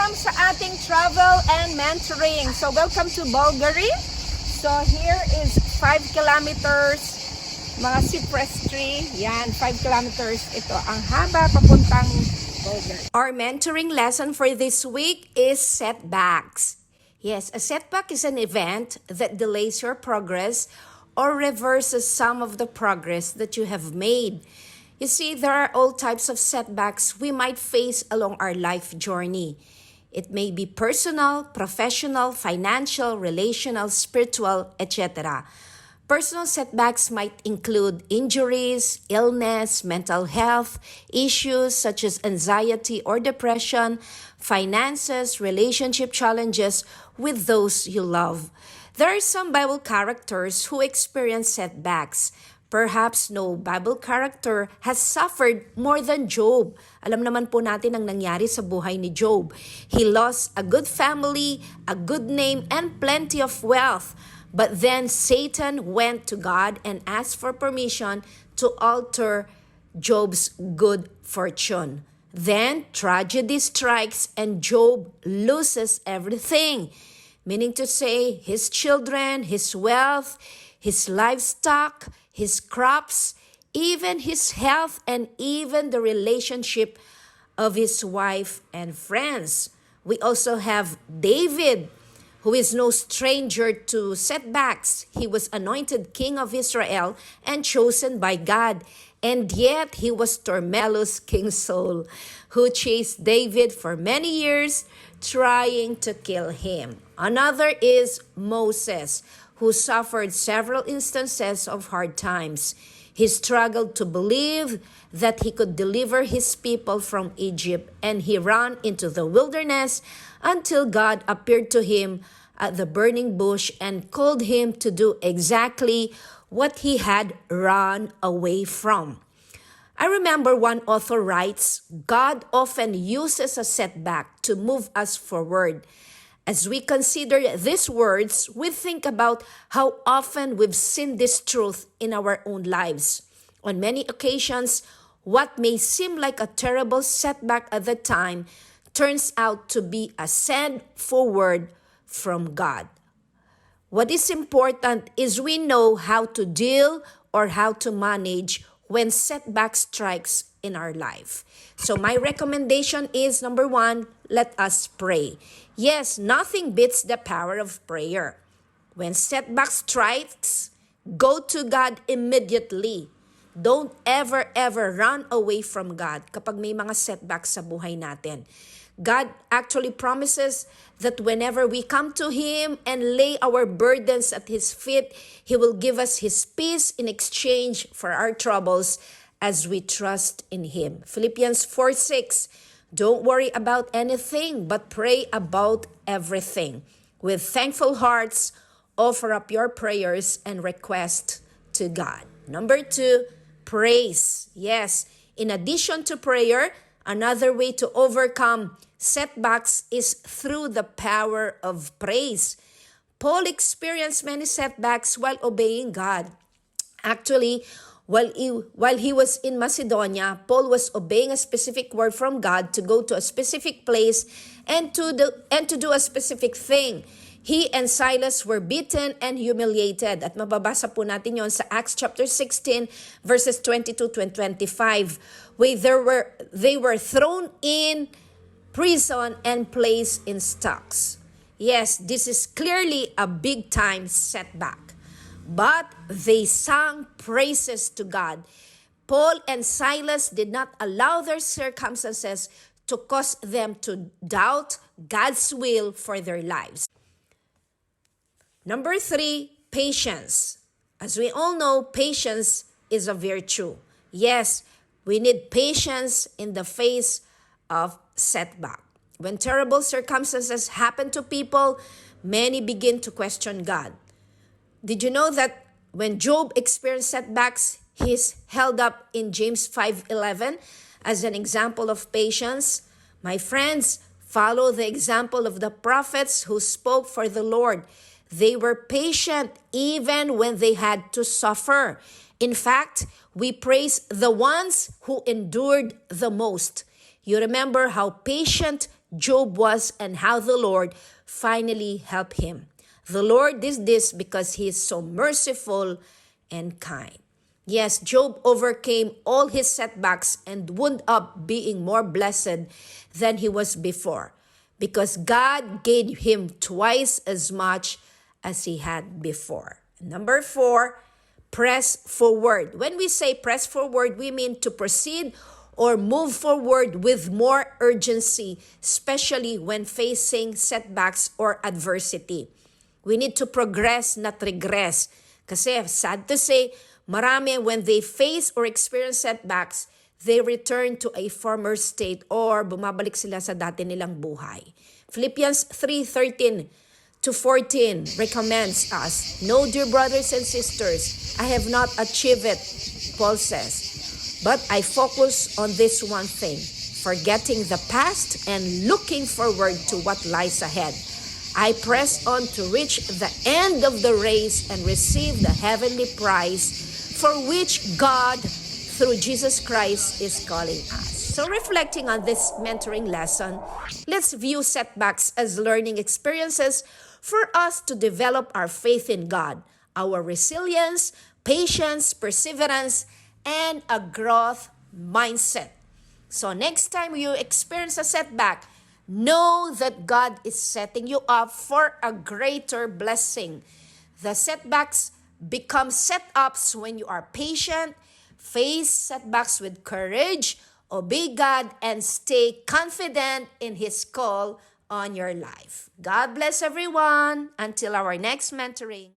welcome sa ating travel and mentoring. So welcome to Bulgaria. So here is 5 kilometers, mga cypress tree. Yan, 5 kilometers. Ito, ang haba papuntang Bulgaria. Our mentoring lesson for this week is setbacks. Yes, a setback is an event that delays your progress or reverses some of the progress that you have made. You see, there are all types of setbacks we might face along our life journey. It may be personal, professional, financial, relational, spiritual, etc. Personal setbacks might include injuries, illness, mental health, issues such as anxiety or depression, finances, relationship challenges with those you love. There are some Bible characters who experience setbacks. Perhaps no Bible character has suffered more than Job. Alam naman po natin ang nangyari sa buhay ni Job. He lost a good family, a good name, and plenty of wealth. But then Satan went to God and asked for permission to alter Job's good fortune. Then tragedy strikes and Job loses everything. Meaning to say, his children, his wealth, his livestock, his crops, even his health, and even the relationship of his wife and friends. We also have David, who is no stranger to setbacks. He was anointed king of Israel and chosen by God. And yet he was tormented King Saul, who chased David for many years, trying to kill him. Another is Moses, who suffered several instances of hard times. He struggled to believe that he could deliver his people from Egypt, and he ran into the wilderness until God appeared to him at the burning bush and called him to do exactly what he had run away from. I remember one author writes, God often uses a setback to move us forward. As we consider these words, we think about how often we've seen this truth in our own lives. On many occasions, what may seem like a terrible setback at the time turns out to be a send forward from God. What is important is we know how to deal or how to manage when setback strikes in our life. So my recommendation is, number 1, let us pray. Yes, nothing beats the power of prayer. When setback strikes, go to God immediately. Don't ever run away from God kapag may mga setbacks sa buhay natin. God actually promises that whenever we come to Him and lay our burdens at His feet, He will give us His peace in exchange for our troubles as we trust in Him. Philippians 4:6, don't worry about anything, but pray about everything. With thankful hearts, offer up your prayers and requests to God. Number 2, praise. Yes, in addition to prayer, another way to overcome setbacks is through the power of praise. Paul experienced many setbacks while obeying God. Actually, while he was in Macedonia, Paul was obeying a specific word from God to go to a specific place and to do a specific thing. He and Silas were beaten and humiliated. At mababasa po natin yon sa Acts chapter 16, verses 22 to 25. Where they were thrown in prison and placed in stocks. Yes, this is clearly a big time setback. But they sang praises to God. Paul and Silas did not allow their circumstances to cause them to doubt God's will for their lives. Number 3, patience. As we all know, patience is a virtue. Yes, we need patience in the face of setback. When terrible circumstances happen to people, many begin to question God. Did you know that when Job experienced setbacks, he's held up in James 5:11 as an example of patience? My friends, follow the example of the prophets who spoke for the Lord. They were patient even when they had to suffer. In fact, we praise the ones who endured the most. You remember how patient Job was and how the Lord finally helped him. The Lord did this because he is so merciful and kind. Yes, Job overcame all his setbacks and wound up being more blessed than he was before because God gave him twice as much as he had before. Number 4, press forward. When we say press forward, we mean to proceed or move forward with more urgency, especially when facing setbacks or adversity. We need to progress, not regress. Kasi sad to say, marami when they face or experience setbacks, they return to a former state or bumabalik sila sa dati nilang buhay. Philippians 3:13 to 14 recommends us, "No, dear brothers and sisters, I have not achieved it," Paul says, "but I focus on this one thing, forgetting the past and looking forward to what lies ahead. I press on to reach the end of the race and receive the heavenly prize for which God, through Jesus Christ, is calling us." So reflecting on this mentoring lesson, let's view setbacks as learning experiences for us to develop our faith in God, our resilience, patience, perseverance, and a growth mindset. So next time you experience a setback, know that God is setting you up for a greater blessing. The setbacks become setups when you are patient, face setbacks with courage, obey God, and stay confident in His call on your life. God bless everyone. Until our next mentoring.